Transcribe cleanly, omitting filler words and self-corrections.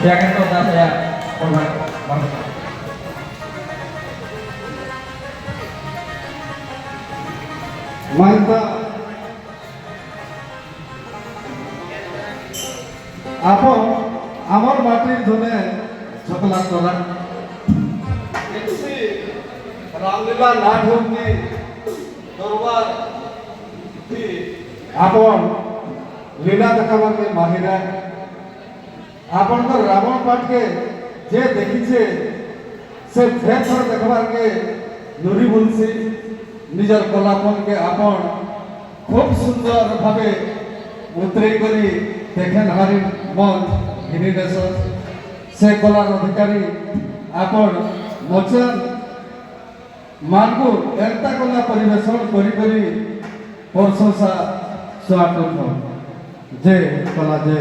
Silakan kota saya hormat banget. Mantap. Apa আমার মাটির ধনে ঝকলা তোলা এসি রামলীলা নাট হোকি দরবার আপন লীলা দেখাবার মাহিরা আপন তো রাবণ পাটকে যে দেখিছে সে ফের থর দেখবার কে নুরি বলছি নিজের কলাপনকে আপন খুব সুন্দর ভাবে উতরে করি দেখেন হারি মন ঘিনি দেশ সে কলার অধিকারী আপন মোচন মানকু একটা কলা পরিবেশন করি করি প্রশংসা স্বাগত যে কলা যে